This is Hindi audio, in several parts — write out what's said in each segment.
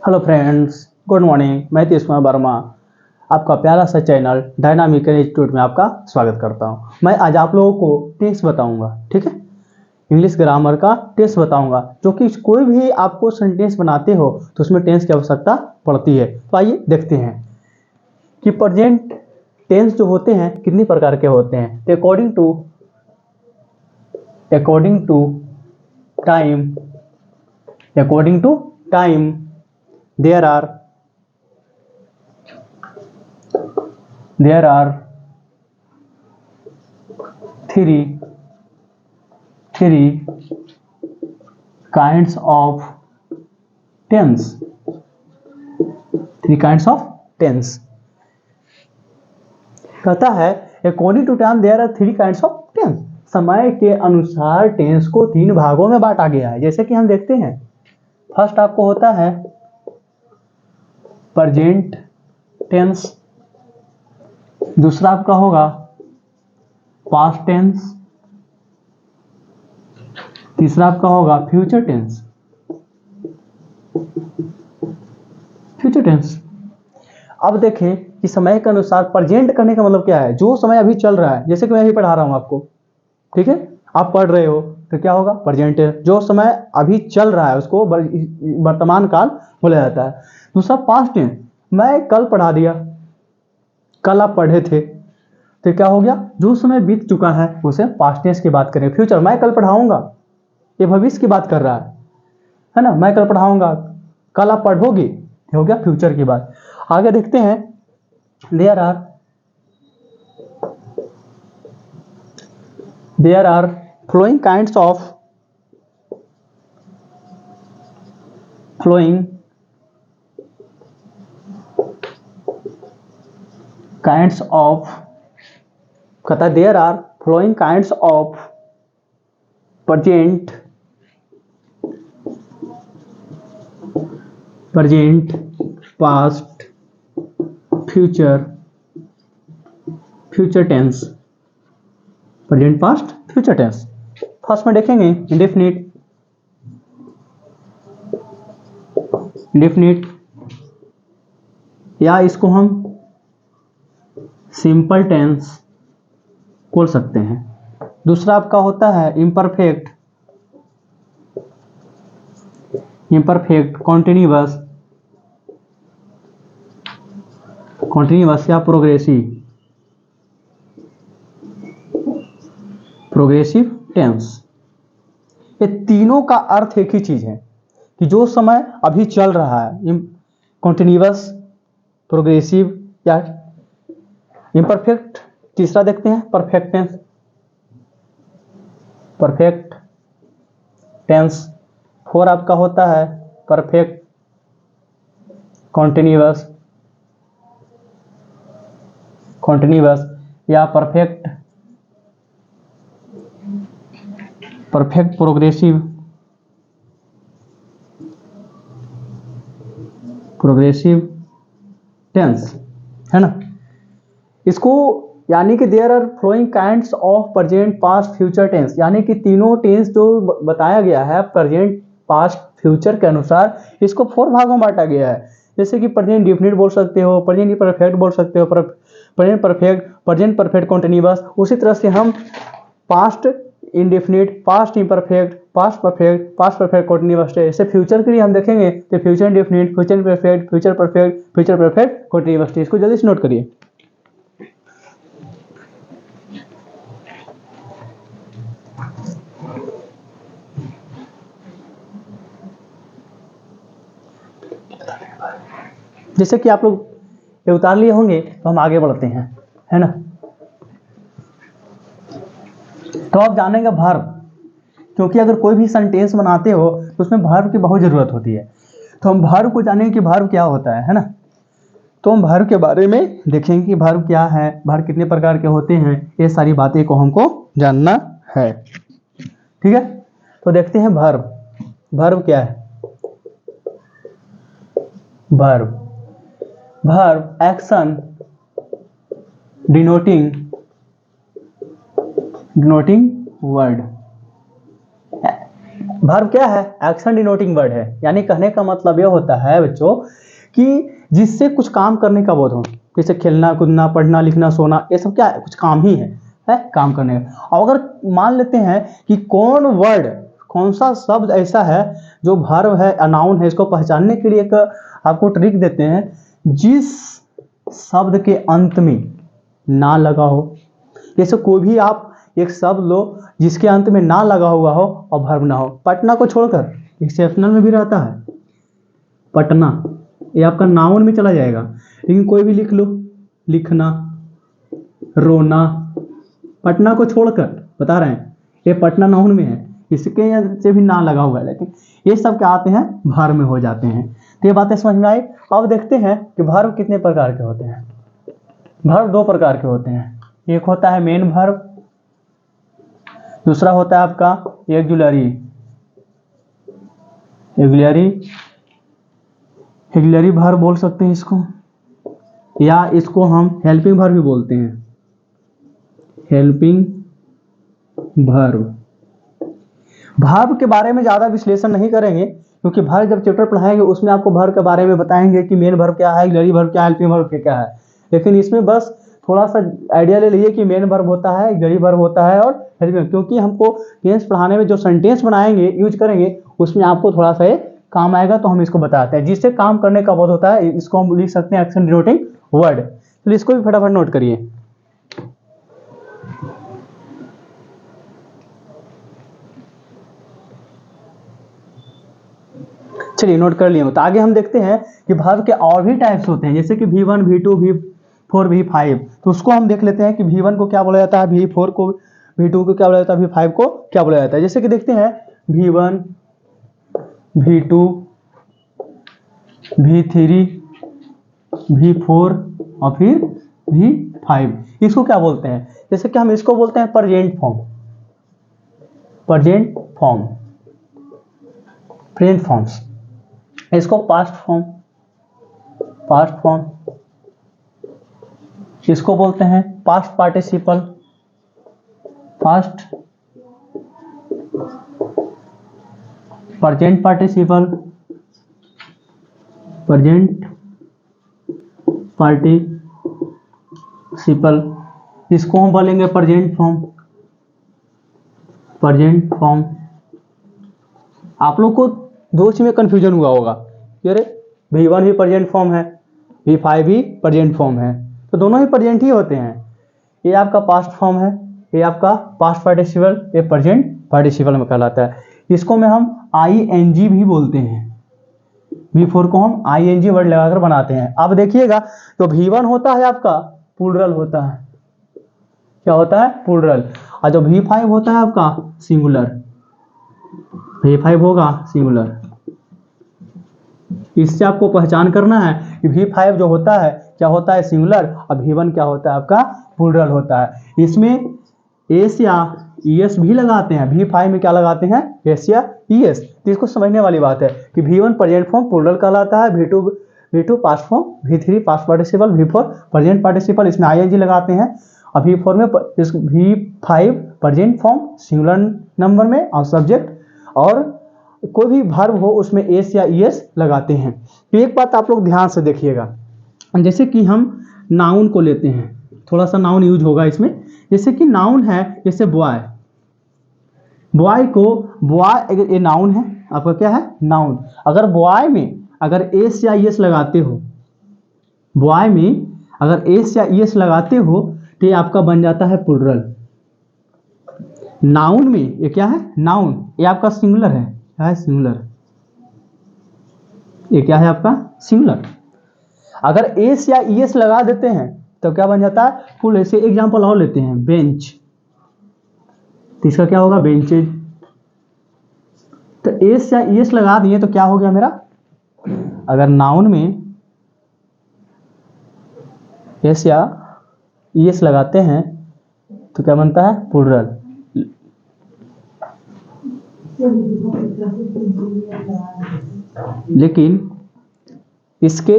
Hello friends, good morning. मैं तीसवा वर्मा आपका प्यारा सा चैनल डायनामिक इंस्टीट्यूट में आपका स्वागत करता हूं। मैं आज आप लोगों को टेंस बताऊंगा, ठीक है। इंग्लिश ग्रामर का टेंस बताऊंगा, जो कि कोई भी आपको सेंटेंस बनाते हो तो उसमें टेंस की आवश्यकता पड़ती है। तो आइए देखते हैं कि प्रेजेंट टेंस जो होते हैं कितनी प्रकार के होते हैं। According to time there are three kinds of tense. कहता है according to time there are 3 kinds of tense. समय के अनुसार टेंस को 3 भागों में बांटा गया है। जैसे कि हम देखते हैं, फर्स्ट आपको होता है प्रेजेंट टेंस, दूसरा आपका होगा पास्ट टेंस, तीसरा आपका होगा फ्यूचर टेंस। अब देखें कि समय के अनुसार प्रेजेंट करने का मतलब क्या है। जो समय अभी चल रहा है, जैसे कि मैं अभी पढ़ा रहा हूं आपको, ठीक है, आप पढ़ रहे हो तो क्या होगा, प्रेजेंट टेंस। जो समय अभी चल रहा है उसको वर्तमान काल बोला जाता है। दूसरा पास्ट टेंस, मैं कल पढ़ा दिया, कल आप पढ़े थे, तो क्या हो गया, जो समय बीत चुका है उसे पास्ट टेंस की बात करें। फ्यूचर, मैं कल पढ़ाऊंगा, ये भविष्य की बात कर रहा है ना। मैं कल पढ़ाऊंगा, कल आप पढ़ोगे, ये हो गया फ्यूचर की बात। आगे देखते हैं, there are following kinds of कहता है there are following kinds of present, past, future tense. Present, past, future tense. First में देखेंगे इंडेफिनिट, या इसको हम सिंपल टेंस बोल सकते हैं। दूसरा आपका होता है इम्परफेक्ट, कॉन्टिन्यूअस या प्रोग्रेसिव टेंस। ये तीनों का अर्थ एक ही चीज है कि जो समय अभी चल रहा है, कॉन्टिन्यूअस, प्रोग्रेसिव या इम्परफेक्ट। तीसरा देखते हैं परफेक्ट टेंस। फोर आपका होता है परफेक्ट कॉन्टिन्यूअस या परफेक्ट प्रोग्रेसिव टेंस, है ना। इसको यानी कि there are following kinds of present, past, future tense, यानी कि तीनों टेंस जो बताया गया है प्रेजेंट, पास्ट, फ्यूचर के अनुसार, इसको 4 भागों में बांटा गया है। जैसे कि प्रेजेंट इंडेफिनिट बोल सकते हो, प्रेजेंट इम्परफेक्ट बोल सकते हो, present perfect, present perfect continuous. उसी तरह से हम past indefinite, past imperfect, past perfect continuous. जैसे फ्यूचर के लिए हम देखेंगे तो future indefinite, future perfect, future perfect continuous. इसको जल्दी से नोट करिए। जैसे कि आप लोग ये उतार लिए होंगे, तो हम आगे बढ़ते हैं, है ना। तो आप जानेंगे वर्ब, क्योंकि अगर कोई भी सेंटेंस बनाते हो तो उसमें वर्ब की बहुत जरूरत होती है। तो हम वर्ब को जानेंगे कि वर्ब क्या होता है ना। तो हम वर्ब के बारे में देखेंगे कि वर्ब क्या है, वर्ब कितने प्रकार के होते हैं, ये सारी बातें को हमको जानना है, ठीक है। तो देखते हैं वर्ब क्या है। Verb action denoting word, verb क्या है? एक्शन डिनोटिंग वर्ड है, यानी कहने का मतलब यह होता है बच्चों कि जिससे कुछ काम करने का बोध हो, जैसे खेलना कूदना पढ़ना लिखना सोना, ये सब क्या है? कुछ काम ही है काम करने का। और अगर मान लेते हैं कि कौन सा शब्द ऐसा है जो वर्ब है, नाउन है, इसको पहचानने के लिए एक आपको ट्रिक देते हैं, जिस शब्द के अंत में ना लगा हो, जैसे कोई भी आप एक शब्द लो जिसके अंत में ना लगा हुआ हो और वर्ब ना हो। पटना को छोड़कर एक्सेप्शनल में भी रहता है पटना, ये आपका नाउन में चला जाएगा, लेकिन कोई भी लिख लो, लिखना, रोना, पटना को छोड़कर बता रहे हैं, ये पटना नाउन में है, इसके से भी ना लगा हुआ है, लेकिन ये सब क्या आते हैं? वर्ब में हो जाते हैं। तो ये बातें समझ में आई। अब देखते हैं कि वर्ब कितने प्रकार के होते हैं। वर्ब दो प्रकार के होते हैं, एक होता है मेन वर्ब, दूसरा होता है आपका ऑक्सिलरी। ऑक्सिलरी वर्ब बोल सकते हैं इसको, या इसको हम हेल्पिंग वर्ब भी बोलते हैं, हेल्पिंग वर्ब। वर्ब के बारे में ज्यादा विश्लेषण नहीं करेंगे, क्योंकि वर्ब जब चैप्टर पढ़ाएंगे उसमें आपको वर्ब के बारे में बताएंगे कि मेन वर्ब क्या है, ऑक्सिलरी वर्ब क्या है, हेल्पिंग वर्ब क्या है। लेकिन इसमें बस थोड़ा सा आइडिया ले लीजिए कि मेन वर्ब होता है, ऑक्सिलरी वर्ब होता है और हेल्पिंग, क्योंकि हमको टेंस पढ़ाने में जो सेंटेंस बनाएंगे यूज करेंगे उसमें आपको थोड़ा सा ये काम आएगा, तो हम इसको बताते हैं। जिससे काम करने का बोध होता है, इसको हम लिख सकते हैं एक्शन डिनोटिंग वर्ड। तो इसको भी फटाफट नोट करिए। चलिए नोट कर लिए हो, तो आगे हम देखते हैं कि वर्ब के और भी टाइप्स होते हैं, जैसे कि V1, V2, V4, V5। तो उसको हम देख लेते हैं कि V1 को क्या बोला जाता है, V4 को, V2 को क्या बोला जाता है, V5 को क्या बोला जाता है। जैसे कि देखते हैं V1, V2, V3, V4 और फिर V5, इसको क्या बोलते हैं? जैसे कि हम इसको बोलते हैं प्रेजेंट फॉर्म्स, इसको पास्ट फॉर्म, इसको बोलते हैं पास्ट पार्टिसिपल, प्रेजेंट पार्टिसिपल, इसको हम बोलेंगे प्रेजेंट फॉर्म। आप लोग को दो चीज में कंफ्यूजन हुआ होगा, अरे V1 भी प्रेजेंट फॉर्म है, V5 भी प्रेजेंट फॉर्म है, तो दोनों ही प्रेजेंट ही होते हैं। ये आपका पास्ट फॉर्म है, ये आपका पास्ट पार्टिसिपल, ये प्रेजेंट पार्टिसिपल में कहलाता है। इसको में हम ING भी बोलते हैं, V4 को हम ING वर्ड लगाकर बनाते हैं। अब देखिएगा तो V1 होता है आपका प्लूरल होता है, क्या होता है? प्लूरल। और जो V5 होता है आपका सिंगुलर, V5 होगा सिंगुलर। इससे आपको पहचान करना है कि V5 जो होता है क्या होता है? सिंगुलर, और V1 क्या होता है? आपका प्लूरल होता है। इसमें एस या ES भी लगाते हैं, V5 में क्या लगाते हैं? एस या ES। तो इसको समझने वाली बात है कि V1 प्रेजेंट फॉर्म प्लूरल कहलाता है, V2 past form, V3 past participle, V4 present participle, इसमें ING लगाते हैं। और V4 में V5 present form singular number में और सब्जेक्ट, और कोई भी वर्ब हो उसमें एस या ES लगाते हैं। तो एक बात आप लोग ध्यान से देखिएगा, जैसे कि हम नाउन को लेते हैं, थोड़ा सा नाउन यूज होगा इसमें। जैसे कि नाउन है, जैसे बॉय ये नाउन है आपका, क्या है? नाउन। अगर बॉय में अगर एस या ES लगाते हो, बॉय में अगर एस या ES लगाते हो तो ये आपका बन जाता है प्लूरल। नाउन में ये क्या है? नाउन, ये आपका सिंगुलर है, क्या है? सिंगुलर। ये क्या है आपका? सिंगुलर। अगर एस या ES लगा देते हैं तो क्या बन जाता है? फुल। ऐसे एग्जांपल और लेते हैं, बेंच, तो इसका क्या होगा? बेंचेज। तो एस या ES लगा दिए तो क्या हो गया मेरा? अगर नाउन में एस या ES लगाते हैं तो क्या बनता है? प्लूरल। लेकिन इसके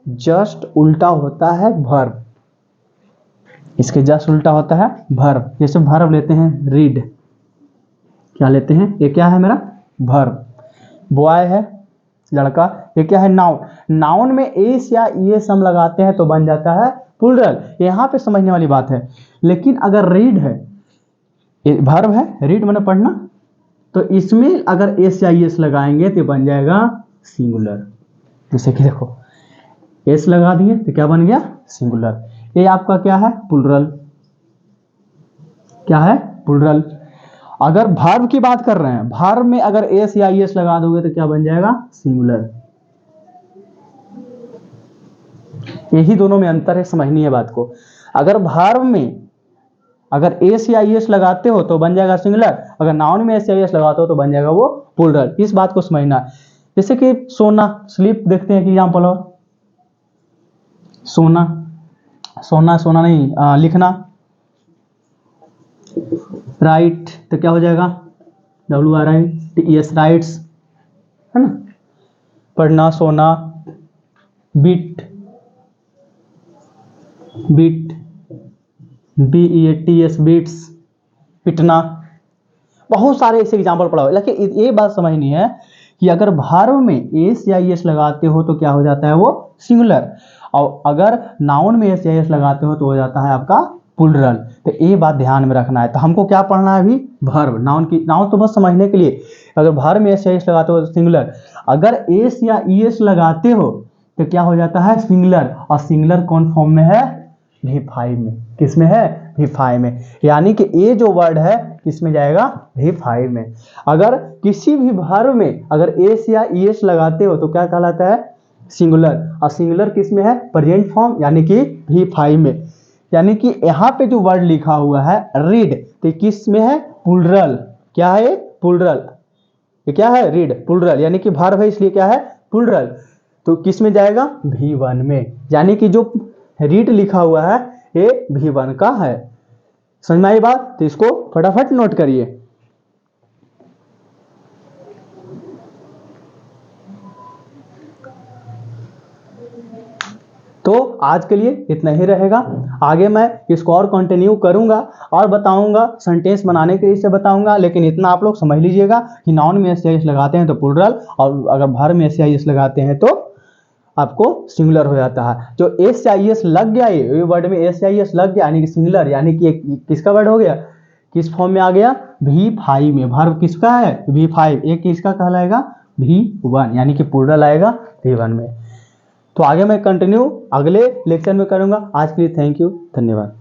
जस्ट उल्टा होता है वर्ब, इसके जस्ट उल्टा होता है वर्ब। जैसे वर्ब लेते हैं रीड, क्या लेते हैं? ये क्या है मेरा? वर्ब, बॉय है लड़का, ये क्या है नाउन। नाउन में एस या ईएस हम लगाते हैं तो बन जाता है प्लूरल, यहाँ पे समझने वाली बात है। लेकिन अगर रीड है, वर्ब है, रीड माने पढ़ना, तो इसमें अगर एस या ईएस लगाएंगे तो बन जाएगा सिंगुलर। जैसे कि देखो एस लगा दिए तो क्या बन गया सिंगुलर। ये आपका क्या है प्लूरल, क्या है प्लूरल। अगर वर्ब की बात कर रहे हैं, वर्ब में अगर एस या ईएस लगा दोगे तो क्या बन जाएगा सिंगुलर। यही दोनों में अंतर है, समझनी है बात को। अगर वर्ब में अगर एस या ईएस लगाते हो तो बन जाएगा सिंगुलर, अगर नाउन में एस या ईएस लगाते हो तो बन जाएगा वो प्लूरल। इस बात को समझना है। जैसे कि सोना, स्लीप देखते हैं कि एग्जाम्पल और सोना, सोना सोना नहीं लिखना, राइट तो क्या हो जाएगा WRITES राइट्स, है ना। पढ़ना सोना, बीट बीट BEATS बीट्स, पिटना, बहुत सारे ऐसे एग्जाम्पल पढ़ा हुआ है। लेकिन ये बात समझनी है कि अगर वर्ब में एस या ईएस लगाते हो तो क्या हो जाता है वो सिंगुलर, और अगर नाउन में एस या ईएस लगाते हो तो हो जाता है आपका प्लूरल। तो ये बात ध्यान में रखना है। तो हमको क्या पढ़ना है अभी वर्ब, नाउन की, नाउन तो बस समझने के लिए। अगर वर्ब में एस या ईएस लगाते हो तो सिंगुलर, अगर एस या ईएस लगाते हो तो क्या हो जाता है सिंगुलर, और सिंगुलर कौन फॉर्म में है V5 में। किस में है V5 में, यानी कि ये जो वर्ड है किस में जाएगा V5 में। अगर किसी भी वर्ब में अगर एस या ईएस लगाते हो तो क्या कहलाता है सिंगुलर, और सिंगुलर किस में है प्रेजेंट फॉर्म यानी कि V5 में। यानी कि यहाँ पे जो वर्ड लिखा हुआ है रीड, तो किस में है प्लूरल, क्या है प्लूरल, ये क्या है रीड प्लूरल, यानी कि वर्ब है इसलिए क्या है प्लूरल। तो किस में जाएगा V1 में, यानी कि जो रीड लिखा हुआ है ये V1 का है। समझ में आई बात, तो इसको फटाफट नोट करिए। तो आज के लिए इतना ही रहेगा, आगे मैं इसको और कंटिन्यू करूंगा और बताऊंगा, सेंटेंस बनाने के लिए इसे बताऊंगा। लेकिन इतना आप लोग समझ लीजिएगा कि नाउन में एस या ईएस लगाते हैं तो प्लूरल, और अगर वर्ब में एस या ईएस लगाते हैं तो आपको सिंगुलर हो जाता है। जो एस या ईएस लग गया, ये वर्ड में एस या ईएस लग गया यानी कि सिंगुलर, यानी कि किसका वर्ड हो गया, किस फॉर्म में आ गया V5 में। वर्ब किसका है V5, एक किसका कहलाएगा V1, यानी कि प्लूरल आएगा V1 में। तो आगे मैं कंटिन्यू अगले लेक्चर में करूंगा। आज के लिए थैंक यू, धन्यवाद।